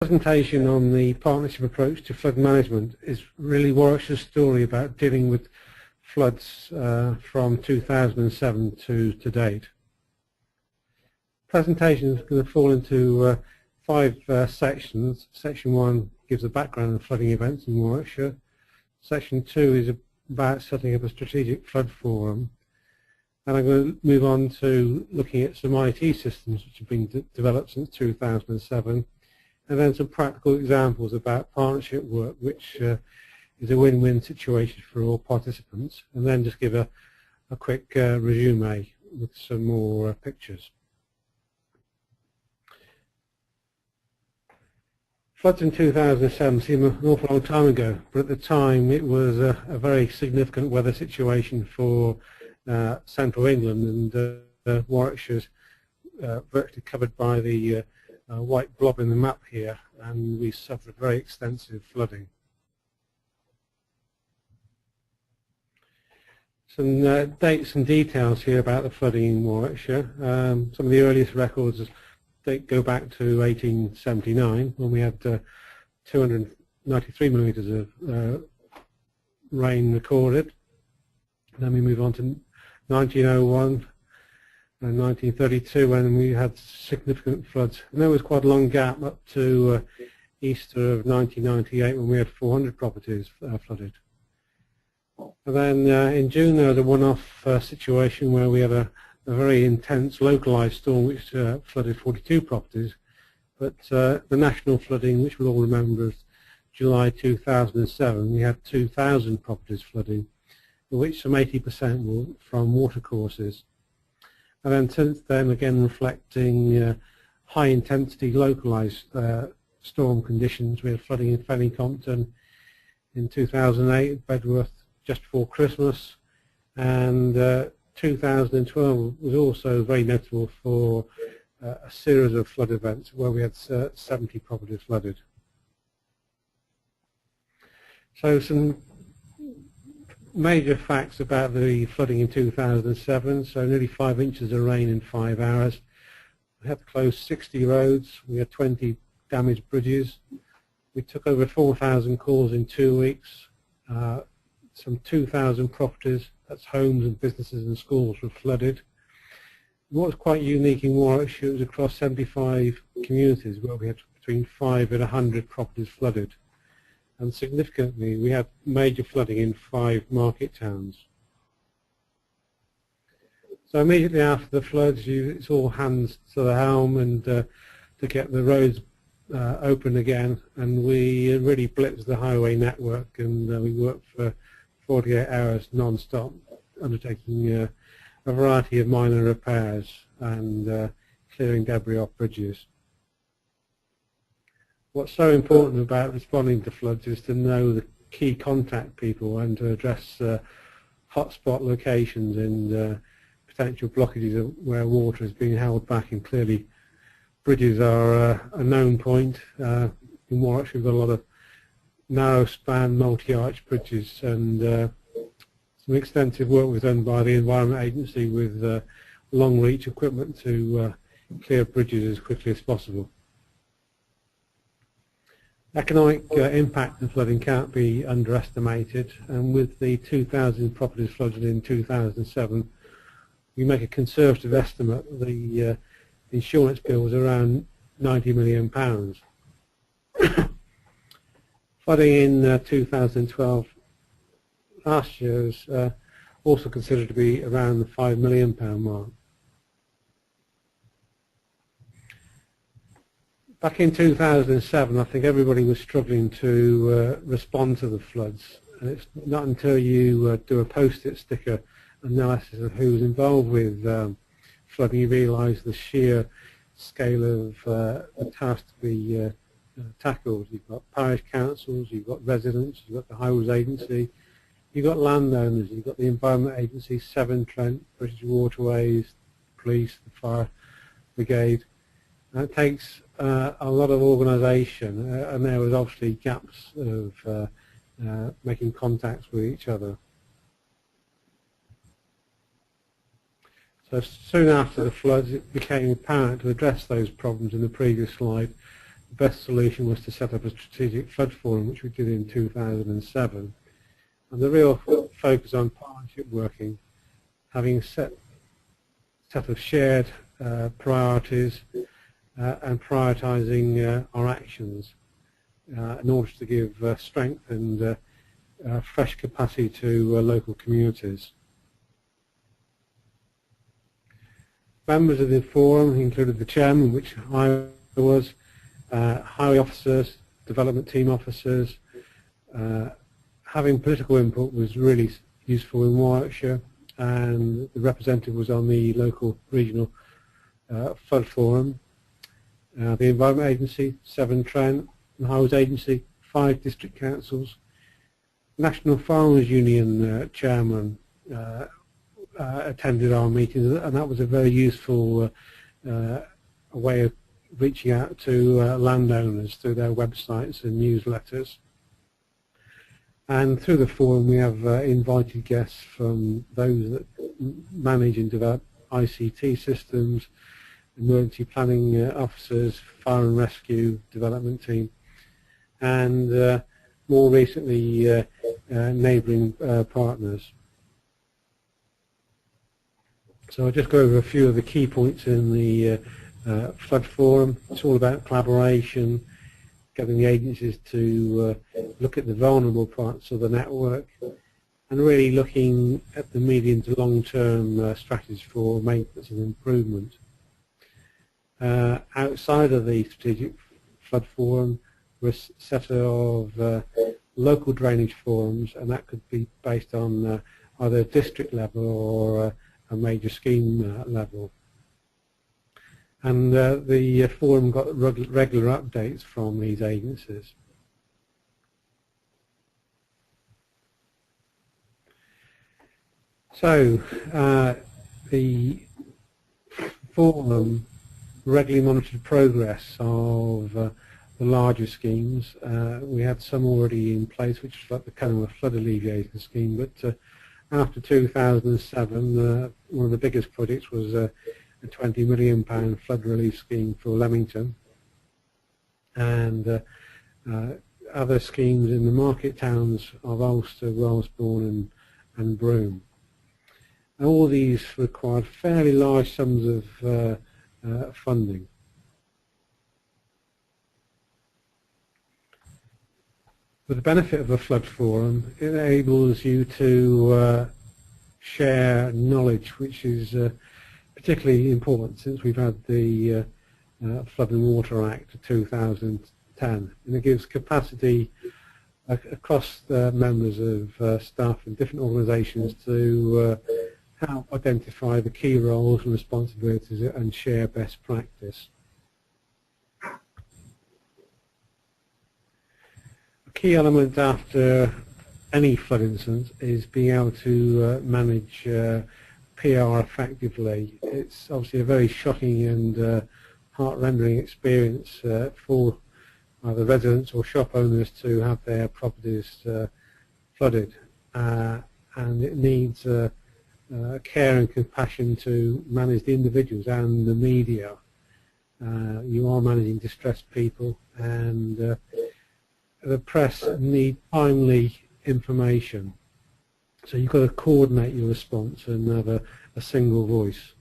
Presentation on the partnership approach to flood management is really Warwickshire's story about dealing with floods from 2007 to date. Presentation is going to fall into 5 sections. Section 1 gives a background on flooding events in Warwickshire. Section 2 is about setting up a strategic flood forum. And I'm going to move on to looking at some IT systems which have been developed since 2007. And then some practical examples about partnership work, which is a win-win situation for all participants. And then just give a quick resume with some more pictures. Floods in 2007 seem an awful long time ago, but at the time it was a very significant weather situation for central England, and Warwickshire's virtually covered by the white blob in the map here, and we suffered very extensive flooding. Some dates and details here about the flooding in Warwickshire. Some of the earliest records go back to 1879, when we had 293 millimetres of rain recorded. Then we move on to 1901 and 1932, when we had significant floods. And there was quite a long gap up to Easter of 1998, when we had 400 properties flooded. And then in June there was a one-off situation where we had a very intense localised storm which flooded 42 properties. But the national flooding, which we'll all remember, is July 2007, we had 2,000 properties flooding, of which some 80% were from watercourses. And then since then, again reflecting high intensity localised storm conditions. We had flooding in Fenny-Compton in 2008, Bedworth just before Christmas, and 2012 was also very notable for a series of flood events where we had 70 properties flooded. So some major facts about the flooding in 2007. So nearly 5 inches of rain in 5 hours. We had to close 60 roads. We had 20 damaged bridges. We took over 4,000 calls in 2 weeks. Some 2,000 properties, that's homes and businesses and schools, were flooded. What was quite unique in Warwickshire was across 75 communities where we had between 5 and 100 properties flooded. And significantly, we had major flooding in 5 market towns. So immediately after the floods, it's all hands to the helm and to get the roads open again. And we really blitzed the highway network, and we worked for 48 hours non-stop, undertaking a variety of minor repairs and clearing debris off bridges. What's so important about responding to floods is to know the key contact people and to address hotspot locations and potential blockages where water is being held back. And clearly bridges are a known point. In Warwickshire we've got a lot of narrow span multi-arch bridges, and some extensive work was done by the Environment Agency with long reach equipment to clear bridges as quickly as possible. Economic impact of flooding can't be underestimated, and with the 2,000 properties flooded in 2007, we make a conservative estimate the insurance bill was around £90 million. Flooding in 2012 last year was also considered to be around the £5 million mark. Back in 2007, I think everybody was struggling to respond to the floods, and it's not until you do a post-it sticker analysis of who's involved with flooding you realise the sheer scale of the task to be tackled. You've got parish councils, you've got residents, you've got the Highways Agency, you've got landowners, you've got the Environment Agency, Severn Trent, British Waterways, police, the fire brigade. And it takes a lot of organisation, and there was obviously gaps of making contacts with each other. So soon after the floods, it became apparent to address those problems in the previous slide the best solution was to set up a strategic flood forum, which we did in 2007. And the real focus on partnership working, having set of shared priorities and prioritising our actions in order to give strength and fresh capacity to local communities. Members of the forum included the chairman, which I was, highway officers, development team officers. Having political input was really useful in Warwickshire, and the representative was on the local regional flood forum. The Environment Agency, 7 Trent, the Highways Agency, 5 district councils. National Farmers Union chairman attended our meetings, and that was a very useful way of reaching out to landowners through their websites and newsletters. And through the forum we have invited guests from those that manage and develop ICT systems, emergency planning officers, fire and rescue development team, and more recently neighbouring partners. So I'll just go over a few of the key points in the flood forum. It's all about collaboration, getting the agencies to look at the vulnerable parts of the network, and really looking at the medium to long-term strategies for maintenance and improvement. Outside of the strategic flood forum, we're a set of local drainage forums, and that could be based on either district level or a major scheme level. And the forum got regular updates from these agencies. So the forum regularly monitored progress of the larger schemes. We had some already in place, which is like the Kenilworth Flood Alleviation Scheme, but after 2007, one of the biggest projects was a £20 million flood relief scheme for Leamington, and other schemes in the market towns of Alcester, Wellesbourne and Broome. And all these required fairly large sums of funding. With the benefit of a flood forum, it enables you to share knowledge, which is particularly important since we've had the Flood and Water Act of 2010, and it gives capacity across the members of staff in different organisations to help identify the key roles and responsibilities and share best practice. A key element after any flood incident is being able to manage PR effectively. It's obviously a very shocking and heart-rending experience for either residents or shop owners to have their properties flooded, and it needs care and compassion to manage the individuals and the media. You are managing distressed people, and the press need timely information. So you've got to coordinate your response and have a single voice.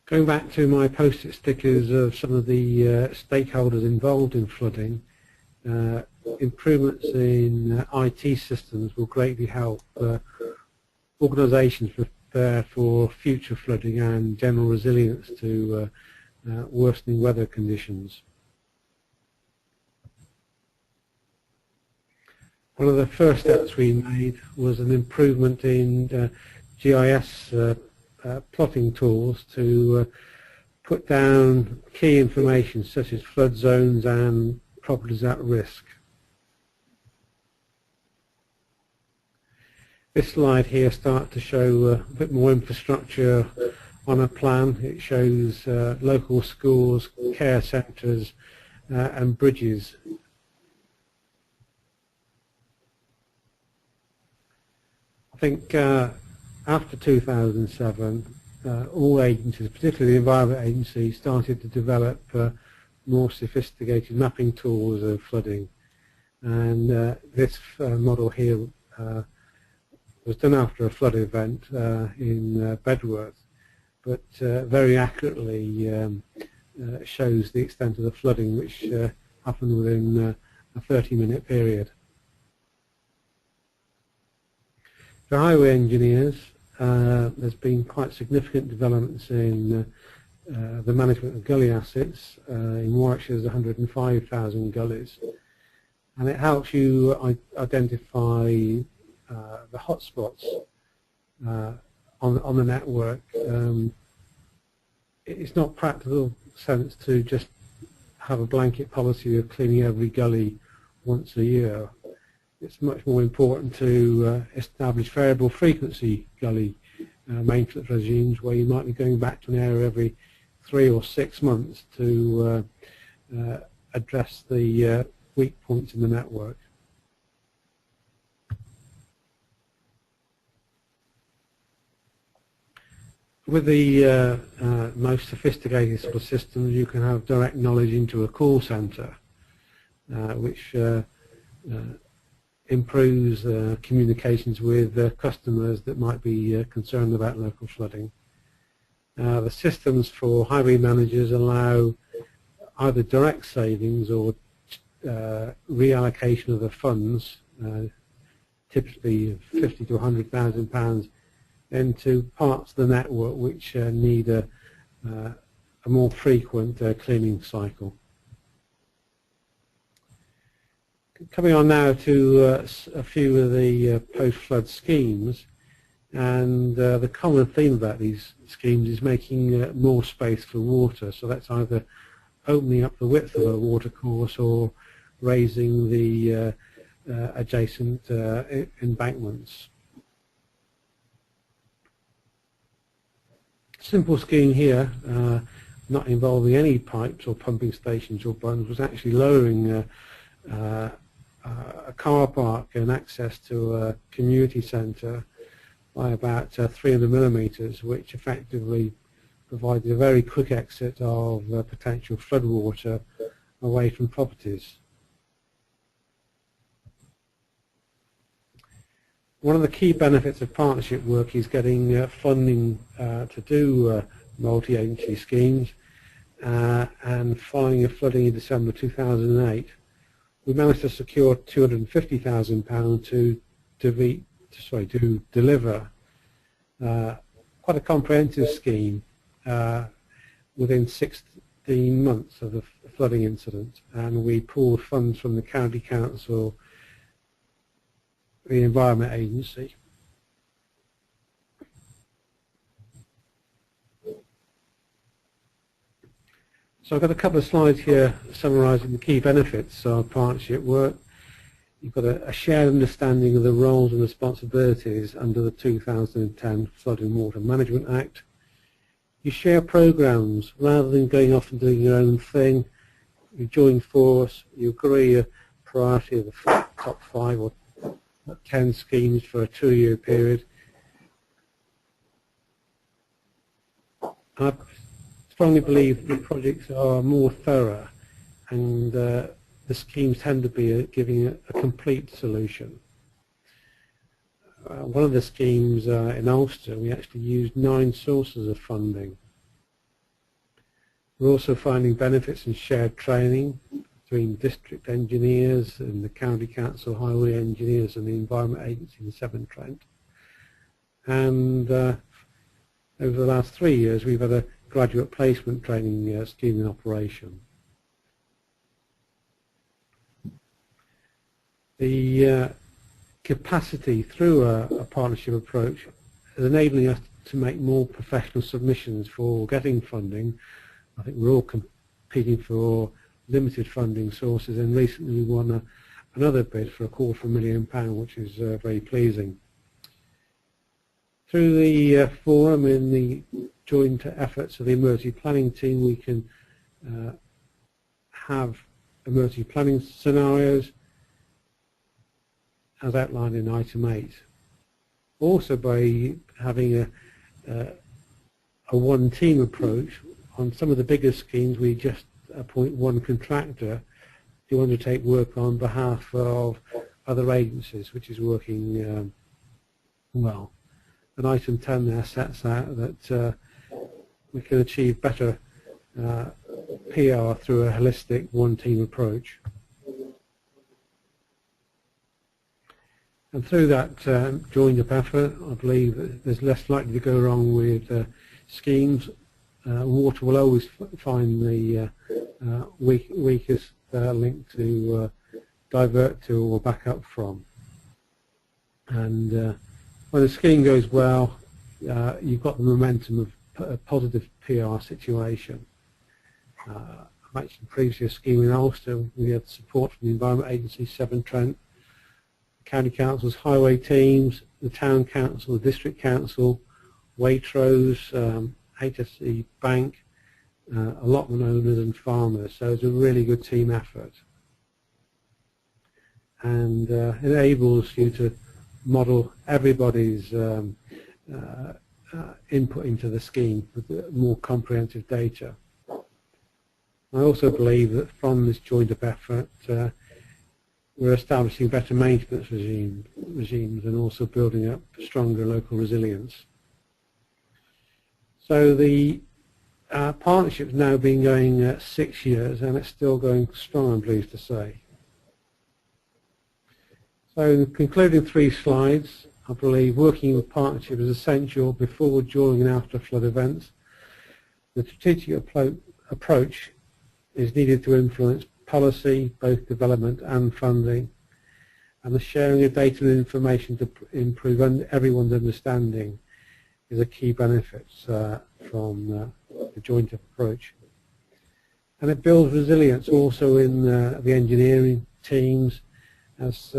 Going back to my post-it stickers of some of the stakeholders involved in flooding, improvements in IT systems will greatly help organisations prepare for future flooding and general resilience to worsening weather conditions. One of the first steps we made was an improvement in GIS plotting tools to put down key information such as flood zones and properties at risk. This slide here starts to show a bit more infrastructure on a plan. It shows local schools, care centres and bridges. I think after 2007 all agencies, particularly the Environment Agency, started to develop more sophisticated mapping tools of flooding. And this model here was done after a flood event in Bedworth, but very accurately shows the extent of the flooding which happened within a 30-minute period. For highway engineers, there's been quite significant developments in the management of gully assets. In Warwickshire, there's 105,000 gullies, and it helps you identify the hotspots on the network. It's not practical sense to just have a blanket policy of cleaning every gully once a year. It's much more important to establish variable frequency gully maintenance regimes, where you might be going back to an area every 3 or 6 months to address the weak points in the network. With the most sophisticated sort of systems, you can have direct knowledge into a call centre, which improves communications with customers that might be concerned about local flooding. The systems for highway managers allow either direct savings or reallocation of the funds, typically 50 to £100,000, into parts of the network which need a more frequent cleaning cycle. Coming on now to a few of the post-flood schemes, and the common theme about these schemes is making more space for water. So that's either opening up the width of a watercourse or raising the adjacent embankments. Simple scheme here, not involving any pipes or pumping stations or bunds, was actually lowering a car park and access to a community centre by about 300 millimetres, which effectively provided a very quick exit of potential floodwater away from properties. One of the key benefits of partnership work is getting funding to do multi-agency schemes, and following a flooding in December 2008, we managed to secure £250,000 to deliver quite a comprehensive scheme within 16 months of the flooding incident, and we pooled funds from the County Council, the Environment Agency. So I've got a couple of slides here summarising the key benefits of partnership work. You've got a shared understanding of the roles and responsibilities under the 2010 Flood and Water Management Act. You share programmes rather than going off and doing your own thing. You join force, you agree a priority of the top 5 or 10 schemes for a 2-year period. I strongly believe the projects are more thorough, and the schemes tend to be giving a complete solution. One of the schemes in Alcester, we actually used 9 sources of funding. We're also finding benefits in shared training between district engineers and the County Council, highway engineers and the Environment Agency in Severn Trent. And over the last 3 years we've had a graduate placement training scheme in operation. The capacity through a partnership approach is enabling us to make more professional submissions for getting funding. I think we're all competing for limited funding sources, and recently we won another bid for £250,000, which is very pleasing. Through the forum and the joint efforts of the emergency planning team, we can have emergency planning scenarios as outlined in item 8. Also, by having a one-team approach. On some of the bigger schemes, we just appoint one contractor to undertake work on behalf of other agencies, which is working well. And item 10 there sets out that we can achieve better PR through a holistic one-team approach. And through that joined-up effort, I believe that there's less likely to go wrong with schemes. Water will always find the weakest link to divert to or back up from. And when the scheme goes well, you've got the momentum of a positive PR situation. I mentioned previously a scheme in Alcester. We had support from the Environment Agency, Severn Trent, County Council's highway teams, the Town Council, the District Council, Waitrose, HSE Bank, allotment owners and farmers. So it's a really good team effort. And enables you to model everybody's input into the scheme with more comprehensive data. I also believe that from this joined-up effort, we're establishing better maintenance regimes and also building up stronger local resilience. So the partnership's now been going 6 years, and it's still going strong, I'm pleased to say. So concluding 3 slides, I believe working with partnership is essential before, during and after flood events. The strategic approach is needed to influence policy, both development and funding, and the sharing of data and information to improve everyone's understanding is a key benefit from the joint approach. And it builds resilience also in the engineering teams. As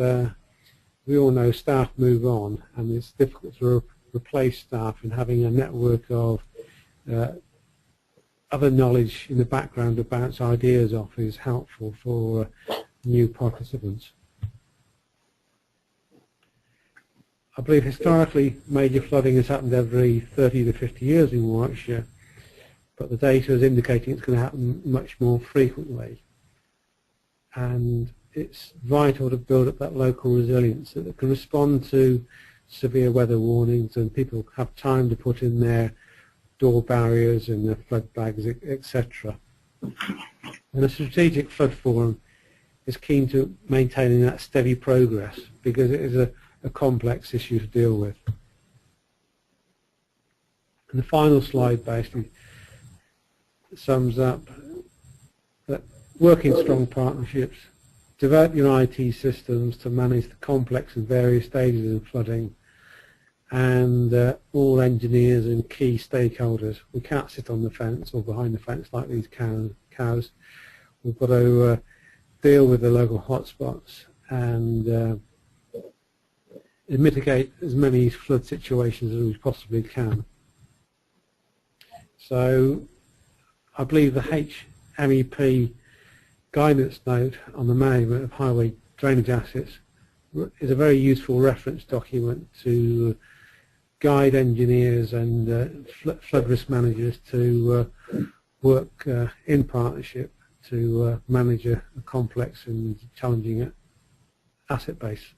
we all know, staff move on, and it's difficult to replace staff, and having a network of other knowledge in the background to bounce ideas off is helpful for new participants. I believe historically major flooding has happened every 30 to 50 years in Warwickshire, but the data is indicating it's going to happen much more frequently. And it's vital to build up that local resilience that can respond to severe weather warnings, and people have time to put in their door barriers and their flood bags, etc. And a strategic flood forum is keen to maintaining that steady progress, because it is a complex issue to deal with. And the final slide basically sums up that working strong partnerships, develop your IT systems to manage the complex and various stages of flooding, and all engineers and key stakeholders. We can't sit on the fence or behind the fence like these cows. We've got to deal with the local hotspots and mitigate as many flood situations as we possibly can. So I believe the HMEP guidance note on the management of highway drainage assets is a very useful reference document to guide engineers and flood risk managers to work in partnership to manage a complex and challenging asset base.